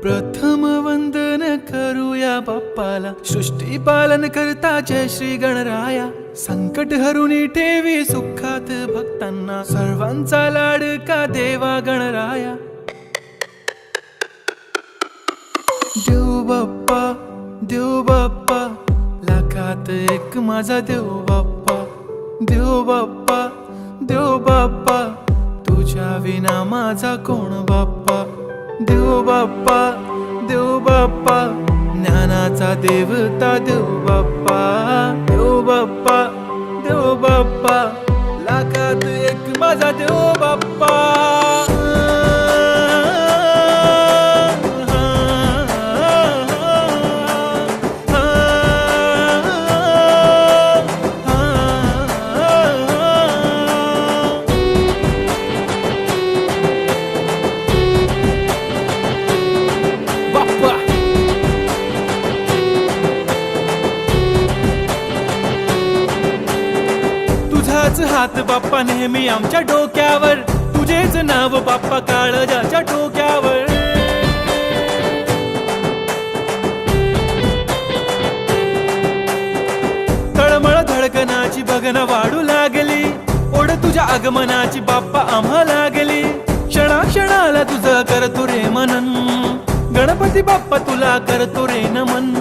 प्रथम वंदन करूया बाप्पाला, सृष्टी पालन करता जय श्री गणराया। संकट हरुनी ठेवी सुखात भक्तांना, सर्वांचा लाडका देवा गणराया। देव बाप्पा, देव बाप्पा, लाखात एक माझा देव बाप्पा। देव बाप्पा, देव बाप्पा, तुझ्या विना माझा कोण बाप्पा। देव बाप्पा, देव बाप्पा, ज्ञानाचा देवता देव बाप्पा। देव बाप्पा, देव बाप्पा, लाखात एक माझा देव बाप्पा। तुझाच हात बाप्पा नेहमी आमच्या डोक्यावर, तुझेच नाव बाप्पा काळजाच्या टोक्यावर। तळमळ धडकनाची बघन वाढू लागली, ओढ तुझ्या आगमनाची बाप्पा आम्हा लागली। क्षणा क्षणाला तुझं करतो रे मनन, गणपती बाप्पा तुला करतो रे नमन।